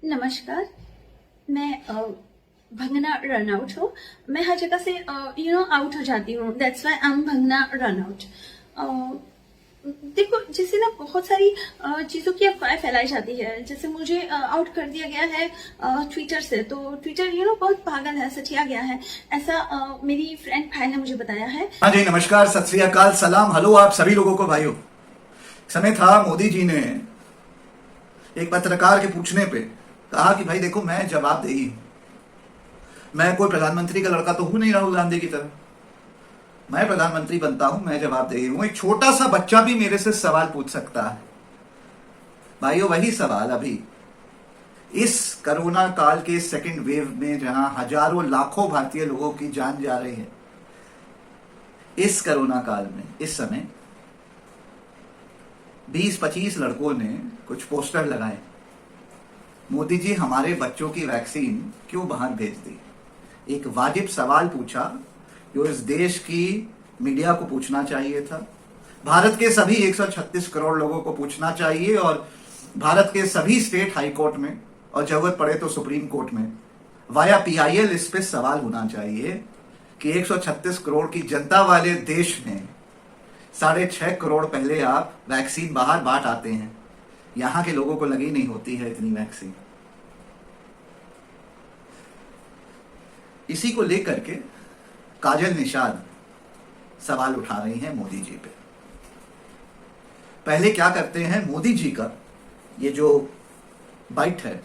नमस्कार। मैं भंगना रनआउट हूँ। मैं हर जगह से आउट हो जाती हूँ। दैट्स व्हाई आई एम भंगना रनआउट। देखो, जैसे ना बहुत सारी चीज़ों की अफवाह फैलाई जाती है। जैसे मुझे आउट कर दिया गया है ट्विटर से, तो ट्विटर बहुत पागल है, सठिया गया है, ऐसा मेरी फ्रेंड भाई ने मुझे बताया है। हाँ जी, नमस्कार, सत श्री अकाल, सलाम, हेलो आप सभी लोगों को। भाइयों, समय था मोदी जी ने एक पत्रकार के पूछने पे कहा कि भाई देखो, मैं जवाबदेही हूं, मैं कोई प्रधानमंत्री का लड़का तो हूं नहीं राहुल गांधी की तरह, मैं प्रधानमंत्री बनता हूं, मैं जवाबदेही हूं, एक छोटा सा बच्चा भी मेरे से सवाल पूछ सकता है। भाइयों, वही सवाल अभी इस कोरोना काल के सेकेंड वेव में, जहां हजारों लाखों भारतीय लोगों की जान जा रही है, इस कोरोना काल में इस समय 20-25 लड़कों ने कुछ पोस्टर लगाए, मोदी जी हमारे बच्चों की वैक्सीन क्यों बाहर भेज दी। एक वाजिब सवाल पूछा जो इस देश की मीडिया को पूछना चाहिए था, भारत के सभी 136 करोड़ लोगों को पूछना चाहिए, और भारत के सभी स्टेट हाई कोर्ट में और जरूरत पड़े तो सुप्रीम कोर्ट में वाया PIL इस पे सवाल होना चाहिए कि 136 करोड़ की जनता वाले देश में 6.5 करोड़ पहले आप वैक्सीन बाहर बांट आते हैं, यहां के लोगों को लगी नहीं होती है इतनी वैक्सीन। इसी को लेकर के काजल निषाद सवाल उठा रही हैं मोदी जी पे। पहले क्या करते हैं, मोदी जी का ये जो बाइट है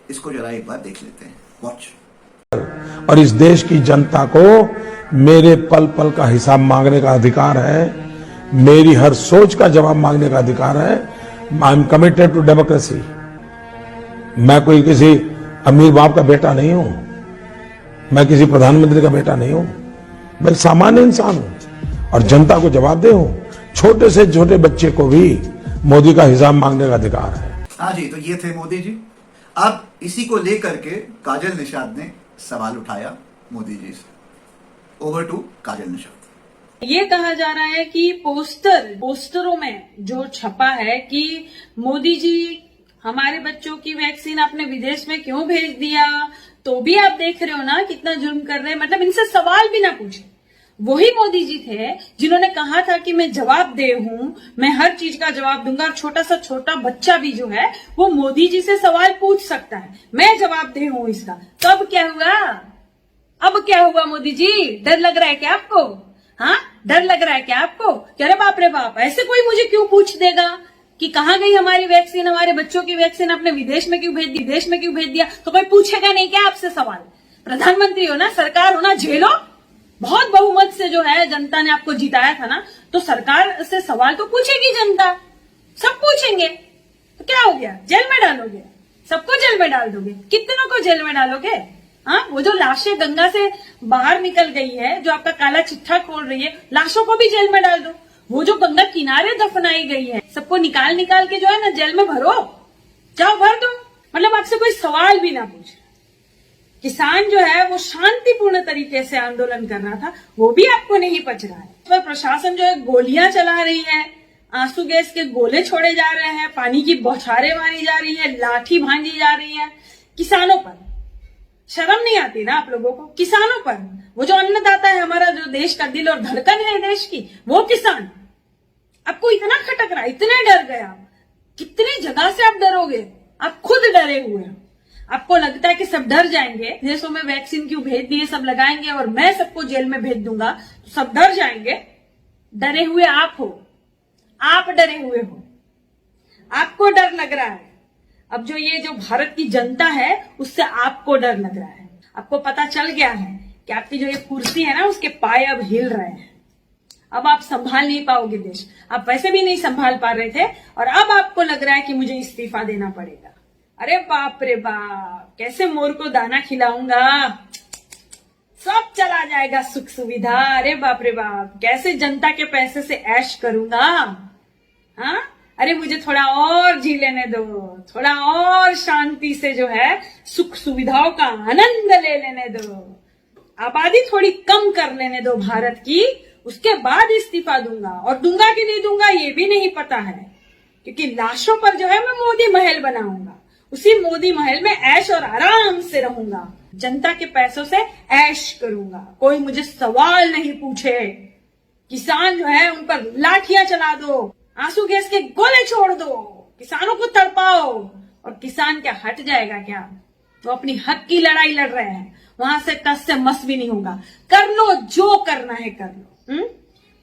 इसको जरा एक बार देख लेते हैं। वॉच। और इस देश की जनता को मेरे पल पल का हिसाब मांगने का अधिकार है, मेरी हर सोच का जवाब मांगने का अधिकार है। I am committed to democracy. मैं कोई किसी अमीर बाप का बेटा नहीं हूं, मैं किसी प्रधानमंत्री का बेटा नहीं हूं, मैं सामान्य इंसान हूं और जनता को जवाबदेह हूं। छोटे से छोटे बच्चे को भी मोदी का हिसाब मांगने का अधिकार है। हाँ जी, तो ये थे मोदी जी। अब इसी को लेकर के काजल निषाद ने सवाल उठाया मोदी जी से। ओवर टू काजल निषाद। ये कहा जा रहा है कि पोस्टरों में जो छपा है कि मोदी जी हमारे बच्चों की वैक्सीन आपने विदेश में क्यों भेज दिया, तो भी आप देख रहे हो ना कितना जुर्म कर रहे हैं। मतलब इनसे सवाल भी ना पूछे। वही मोदी जी थे जिन्होंने कहा था कि मैं जवाबदेह हूं, मैं हर चीज का जवाब दूंगा, छोटा सा छोटा बच्चा भी जो है वो मोदी जी से सवाल पूछ सकता है, मैं जवाबदेह हूं इसका। तब क्या हुआ, अब क्या हुआ मोदी जी, डर लग रहा है क्या आपको? हाँ, डर लग रहा है क्या आपको? अरे बाप रे बाप, ऐसे कोई मुझे क्यों पूछ देगा कि कहाँ गई हमारी वैक्सीन, हमारे बच्चों की वैक्सीन आपने विदेश में क्यों भेज दी, देश में क्यों भेज दिया? तो कोई पूछेगा नहीं क्या आपसे सवाल? प्रधानमंत्री हो ना, सरकार हो ना, झेलो। बहुत बहुमत से जो है जनता ने आपको जिताया था ना, तो सरकार से सवाल तो पूछेगी जनता, सब पूछेंगे। तो क्या हो गया, जेल में डालोगे? सबको जेल में डाल दोगे? कितनों को जेल में डालोगे? हाँ, वो जो लाशें गंगा से बाहर निकल गई है, जो आपका काला चिट्ठा खोल रही है, लाशों को भी जेल में डाल दो। वो जो गंगा किनारे दफनाई गई है, सबको निकाल निकाल के जो है ना जेल में भरो, जाओ भर दो। मतलब आपसे कोई सवाल भी ना पूछे। किसान जो है वो शांतिपूर्ण तरीके से आंदोलन कर रहा था, वो भी आपको नहीं पच रहा है। तो प्रशासन जो है गोलियां चला रही है, आंसू गैस के गोले छोड़े जा रहे हैं, पानी की बौछारें मारी जा रही है, लाठी भांजी जा रही है किसानों पर। शर्म नहीं आती ना आप लोगों को? किसानों पर, वो जो अन्नदाता है हमारा, जो देश का दिल और धड़कन है देश की, वो किसान आपको इतना खटक रहा है, इतने डर गए आप। कितनी जगह से आप डरोगे? आप खुद डरे हुए हैं। आपको लगता है कि सब डर जाएंगे, देशों में वैक्सीन क्यों भेज दिए, सब लगाएंगे और मैं सबको जेल में भेज दूंगा, तो सब डर जाएंगे। डरे हुए आप हो, आप डरे हुए हो, आपको डर लग रहा है। अब जो ये जो भारत की जनता है उससे आपको डर लग रहा है। आपको पता चल गया है कि आपकी जो ये कुर्सी है ना, उसके पाए अब हिल रहे हैं। अब आप संभाल नहीं पाओगे देश, आप वैसे भी नहीं संभाल पा रहे थे, और अब आपको लग रहा है कि मुझे इस्तीफा देना पड़ेगा। अरे बाप रे बाप, कैसे मोर को दाना खिलाऊंगा, सब चला जाएगा सुख सुविधा। अरे बाप रे बाप, कैसे जनता के पैसे से ऐश करूंगा। हाँ, अरे मुझे थोड़ा और जी लेने दो, थोड़ा और शांति से जो है सुख सुविधाओं का आनंद ले लेने दो, आबादी थोड़ी कम कर लेने दो भारत की, उसके बाद इस्तीफा दूंगा। और दूंगा कि नहीं दूंगा ये भी नहीं पता है, क्योंकि लाशों पर जो है मैं मोदी महल बनाऊंगा, उसी मोदी महल में ऐश और आराम से रहूंगा, जनता के पैसों से ऐश करूंगा, कोई मुझे सवाल नहीं पूछे। किसान जो है उन पर लाठियां चला दो, आंसू गैस के गोले छोड़ दो, किसानों को तड़पाओ, और किसान क्या हट जाएगा क्या? तो अपनी हक की लड़ाई लड़ रहे हैं, वहां से टस से मस भी नहीं होगा। कर लो जो करना है कर लो।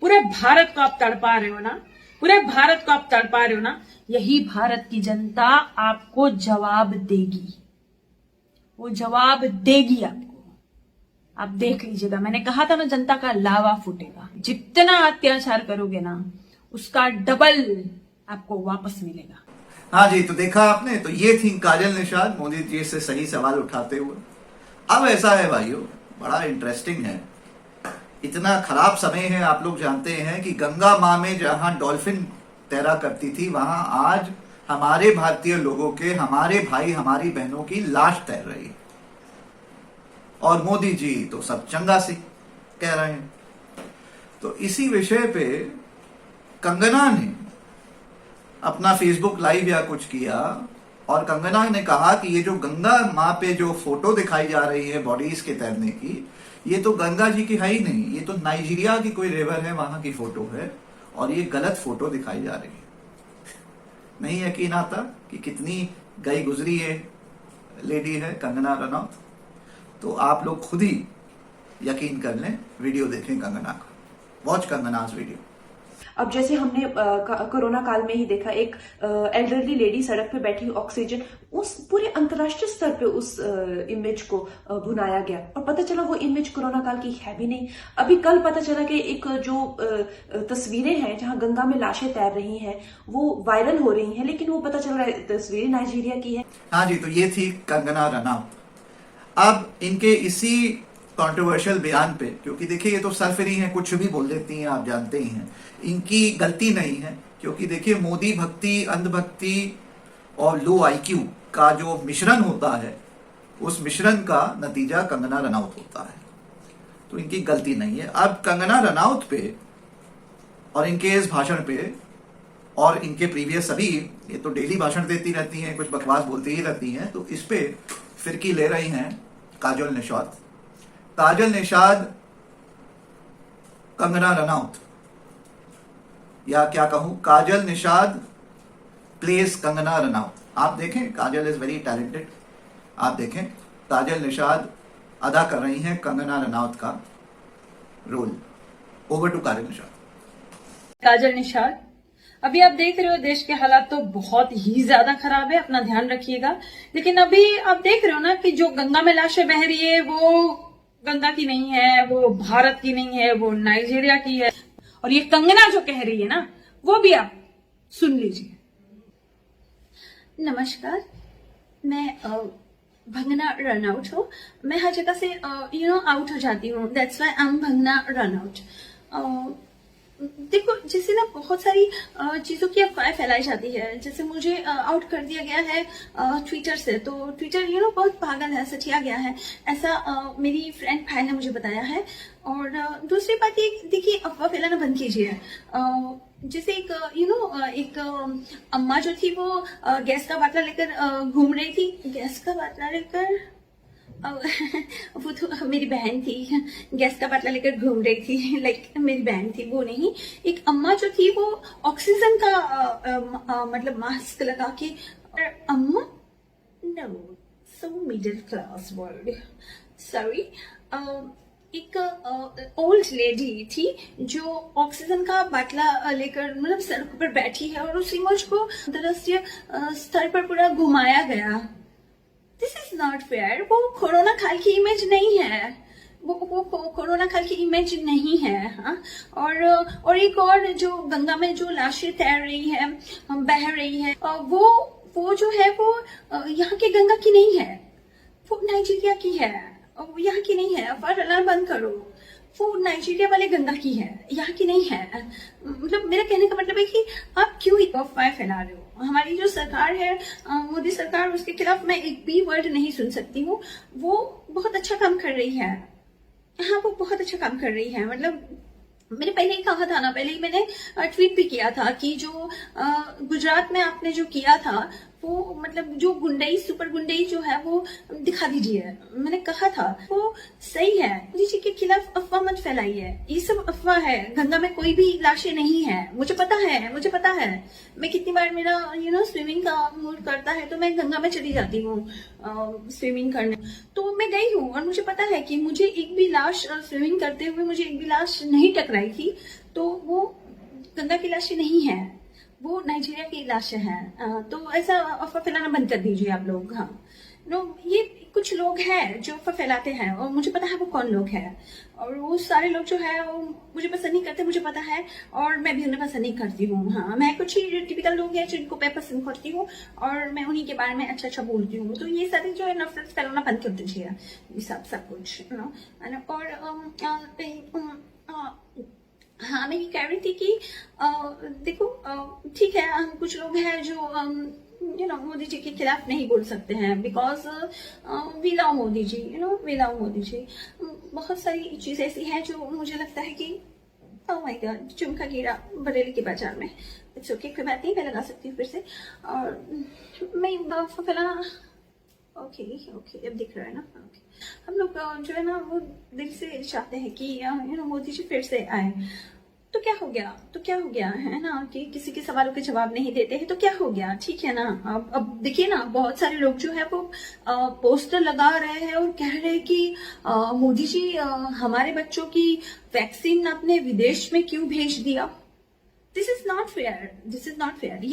पूरे भारत को आप तड़पा रहे हो ना, पूरे भारत को आप तड़पा रहे हो ना, यही भारत की जनता आपको जवाब देगी, वो जवाब देगी आपको। आप देख लीजिएगा, मैंने कहा था ना, जनता का लावा फूटेगा। जितना अत्याचार करोगे ना, उसका डबल आपको वापस मिलेगा। हाँ जी, तो देखा आपने, तो ये थी काजल निषाद मोदी जी से सही सवाल उठाते हुए। अब ऐसा है भाइयों, बड़ा इंटरेस्टिंग है, इतना खराब समय है, आप लोग जानते हैं कि गंगा माँ में जहां डॉल्फिन तैरा करती थी, वहां आज हमारे भारतीय लोगों के, हमारे भाई हमारी बहनों की लाश तैर रही है, और मोदी जी तो सब चंगा सी कह रहे हैं। तो इसी विषय पे कंगना ने अपना फेसबुक लाइव या कुछ किया, और कंगना ने कहा कि ये जो गंगा माँ पे जो फोटो दिखाई जा रही है बॉडीज के तैरने की, ये तो गंगा जी की है ही नहीं, ये तो नाइजीरिया की कोई रिवर है, वहां की फोटो है, और ये गलत फोटो दिखाई जा रही है। नहीं यकीन आता कि कितनी गई गुजरी है लेडी है कंगना रनौत। तो आप लोग खुद ही यकीन कर लें, वीडियो देखें कंगना का, वॉच कंगना's वीडियो। अब जैसे हमने कोरोना काल में ही देखा, एक एल्डरली लेडी सड़क पे बैठी, ऑक्सीजन, उस पूरे अंतर्राष्ट्रीय स्तर पे उस इमेज को भुनाया गया, और पता चला वो इमेज कोरोना काल की है भी नहीं। अभी कल पता चला कि एक जो तस्वीरें हैं जहां गंगा में लाशें तैर रही हैं वो वायरल हो रही हैं, लेकिन वो पता चल रहा है तस्वीरें नाइजीरिया की है। हाँ जी, तो ये थी कंगना रनौत। अब इनके इसी कंट्रोवर्शियल बयान पे, क्योंकि देखिए ये तो सरफरी हैं, कुछ भी बोल देती हैं, आप जानते ही हैं, इनकी गलती नहीं है, क्योंकि देखिए मोदी भक्ति, अंधभक्ति और लो आईक्यू का जो मिश्रण होता है, उस मिश्रण का नतीजा कंगना रनौत होता है, तो इनकी गलती नहीं है। अब कंगना रनौत पे और इनके इस भाषण पे और इनके प्रीवियस सभी, ये तो डेली भाषण देती रहती हैं, कुछ बकवास बोलती ही रहती हैं, तो इस पे फिरकी ले रही हैं काजल निषाद। काजल निषाद कंगना रनौत, या क्या कहूं, काजल निषाद प्लेस कंगना रनौत। आप देखें, काजल इज वेरी टैलेंटेड, आप देखें काजल निषाद अदा कर रही हैं कंगना रनौत का रोल। ओवर टू काजल निषाद। काजल निषाद, अभी आप देख रहे हो देश के हालात तो बहुत ही ज्यादा खराब है, अपना ध्यान रखिएगा। लेकिन अभी आप देख रहे हो ना कि जो गंगा में लाशें बह रही है वो गंगा की नहीं है, वो भारत की नहीं है, वो नाइजीरिया की है। और ये कंगना जो कह रही है ना, वो भी आप सुन लीजिए। नमस्कार, मैं भंगना रनआउट हूँ। मैं हर जगह से आउट हो जाती हूँ, दैट्स व्हाई आई एम भंगना रनआउट। देखो, जैसे ना बहुत सारी चीजों की अफवाहें फैलाई जाती है, जैसे मुझे आउट कर दिया गया है ट्विटर से, तो ट्विटर बहुत पागल है, सठिया गया है, ऐसा मेरी फ्रेंड भाई ने मुझे बताया है। और दूसरी बात ये, देखिए अफवाह फैलाना बंद कीजिए। जैसे एक अम्मा जो थी वो गैस का बाटला लेकर घूम रही थी, गैस का बाटला लेकर वो तो मेरी बहन थी, गैस का बाटला लेकर घूम रही थी, लाइक मेरी बहन थी, वो नहीं। एक अम्मा जो थी वो ऑक्सीजन का मतलब मास्क लगा के, अम्मा no, so middle class word, sorry. एक ओल्ड लेडी थी जो ऑक्सीजन का बाटला लेकर मतलब सड़क पर बैठी है, और उस इमेज को अंतरराष्ट्रीय स्तर पर पूरा घुमाया गया। This is not fair. वो कोरोना काल की इमेज नहीं है, वो कोरोना काल की इमेज नहीं है। हाँ, और एक और जो गंगा में जो लाशें तैर रही है, बह रही है, वो जो है वो यहाँ की गंगा की नहीं है, वो नाइजीरिया की है, यहाँ की नहीं है। अफवाह फैलाना बंद करो, वो नाइजीरिया वाले गंगा की है, यहाँ की नहीं है। मतलब मेरा कहने का मतलब है कि आप क्यों अफवाह फैला रहे हो। हमारी जो सरकार है, मोदी सरकार, उसके खिलाफ मैं एक भी वर्ड नहीं सुन सकती हूँ। वो बहुत अच्छा काम कर रही है, हाँ वो बहुत अच्छा काम कर रही है। मतलब मैंने पहले ही कहा था ना, पहले ही मैंने ट्वीट भी किया था कि जो गुजरात में आपने जो किया था वो मतलब जो गुंडई सुपर गुंडई जो है वो दिखा दीजिए। मैंने कहा था वो सही है। मोदी जी के खिलाफ अफवाह मत फैलाइए, ये सब अफवाह है। गंगा में कोई भी लाशें नहीं है, मुझे पता है। मैं कितनी बार मेरा स्विमिंग का मूड करता है तो मैं गंगा में चली जाती हूँ स्विमिंग करने। तो मैं गई हूँ और मुझे पता है कि मुझे एक भी लाश स्विमिंग करते हुए मुझे एक भी लाश नहीं टकराई थी। तो वो गंगा की लाशें नहीं है, वो नाइजीरिया की लाशें हैं। तो ऐसा अफवाह फैलाना बंद कर दीजिए आप लोग। हाँ ये कुछ लोग हैं जो अफवाह फैलाते हैं और मुझे पता है वो कौन लोग हैं। और वो सारे लोग जो है वो मुझे पसंद नहीं करते, मुझे पता है, और मैं भी उन्हें पसंद नहीं करती हूँ। हाँ मैं कुछ ही टिपिकल लोग हैं जिनको मैं पसंद करती हूँ और मैं उन्हीं के बारे में अच्छा बोलती हूँ। तो ये सारे जो है नफरत फैलाना बंद कर दीजिए, ये सब कुछ और हाँ मैं ये कह रही थी कि देखो ठीक है, हम कुछ लोग हैं जो मोदी जी के खिलाफ नहीं बोल सकते हैं because we love Modi ji, we love Modi ji. बहुत सारी चीजें ऐसी हैं जो मुझे लगता है कि ओह माय गॉड, झुमका गिरा बरेली के बाजार में। इट्स ओके, कोई बात नहीं, मैं लगा सकती हूँ फिर से। और मैं फैलाना ओके अब दिख रहा है ना। ओके हम लोग जो है ना वो दिल से चाहते हैं कि मोदी जी फिर से आए। तो क्या हो गया है ना कि किसी के सवालों के जवाब नहीं देते हैं तो क्या हो गया, ठीक है ना। अब देखिए ना, बहुत सारे लोग जो है वो पोस्टर लगा रहे हैं और कह रहे हैं कि मोदी जी हमारे बच्चों की वैक्सीन आपने विदेश में क्यों भेज दिया। This is not fair.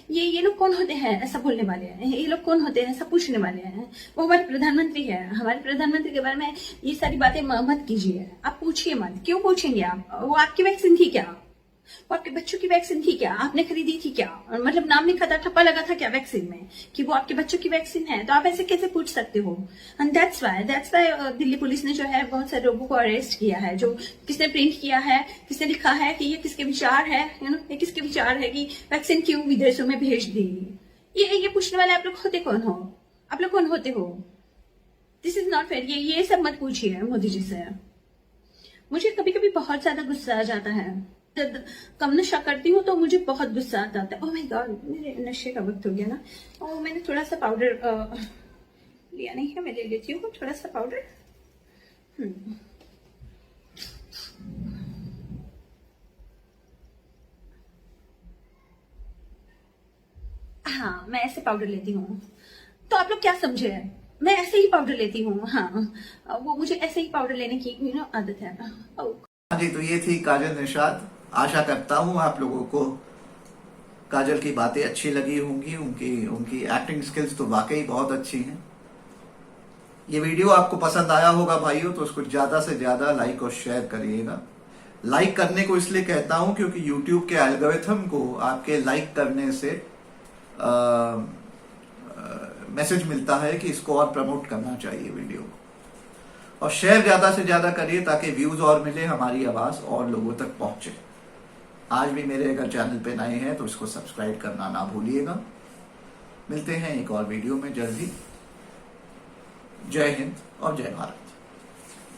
ये लोग कौन होते हैं ऐसा बोलने वाले हैं, ये लोग कौन होते हैं ऐसा पूछने वाले हैं। वो हमारे प्रधानमंत्री है, हमारे प्रधानमंत्री के बारे में ये सारी बातें मत कीजिए, आप पूछिए मत। क्यों पूछेंगे आप? वो आपकी वैक्सीन थी क्या? वो आपके बच्चों की वैक्सीन थी क्या? आपने खरीदी थी क्या? मतलब नाम लिखा था, ठप्पा लगा था क्या वैक्सीन में कि वो आपके बच्चों की वैक्सीन है? तो आप ऐसे कैसे पूछ सकते हो? And that's why Delhi police ने जो है बहुत सारे लोगों को अरेस्ट किया है। जो किसने प्रिंट किया है, किसने लिखा है कि ये किसके विचार है, ये किसके विचार है कि वैक्सीन क्यों विदेशों में भेज दी। ये पूछने वाले आप लोग होते कौन हो? आप लोग कौन होते हो? This is not fair. ये सब मत पूछिए मोदी जी से। मुझे कभी कभी बहुत ज्यादा गुस्सा आ जाता है, जब कम नशा करती हूँ तो मुझे बहुत गुस्सा आता है। ओह माय गॉड, मेरे नशे का वक्त हो गया ना। और मैंने थोड़ा सा पाउडर लिया नहीं है, मैं ले लेती हूँ थोड़ा सा पाउडर। हाँ मैं ऐसे पाउडर लेती हूँ। तो आप लोग क्या समझे, मैं ऐसे ही पाउडर लेती हूँ। हाँ वो मुझे ऐसे ही पाउडर लेने की आदत है। हाँ जी, तो ये थी काजल निषाद। आशा करता हूँ आप लोगों को काजल की बातें अच्छी लगी होंगी। उनकी एक्टिंग स्किल्स तो वाकई बहुत अच्छी हैं। ये वीडियो आपको पसंद आया होगा भाइयों, तो उसको ज्यादा से ज्यादा लाइक और शेयर करिएगा। लाइक करने को इसलिए कहता हूं क्योंकि YouTube के एल्गोरिथम को आपके लाइक करने से मैसेज मिलता है कि इसको और प्रमोट करना चाहिए वीडियो को। और शेयर ज्यादा से ज्यादा करिए ताकि व्यूज और मिले, हमारी आवाज और लोगों तक पहुंचे। आज भी मेरे अगर चैनल पे नए हैं तो इसको सब्सक्राइब करना ना भूलिएगा। मिलते हैं एक और वीडियो में जल्दी। जय हिंद और जय भारत।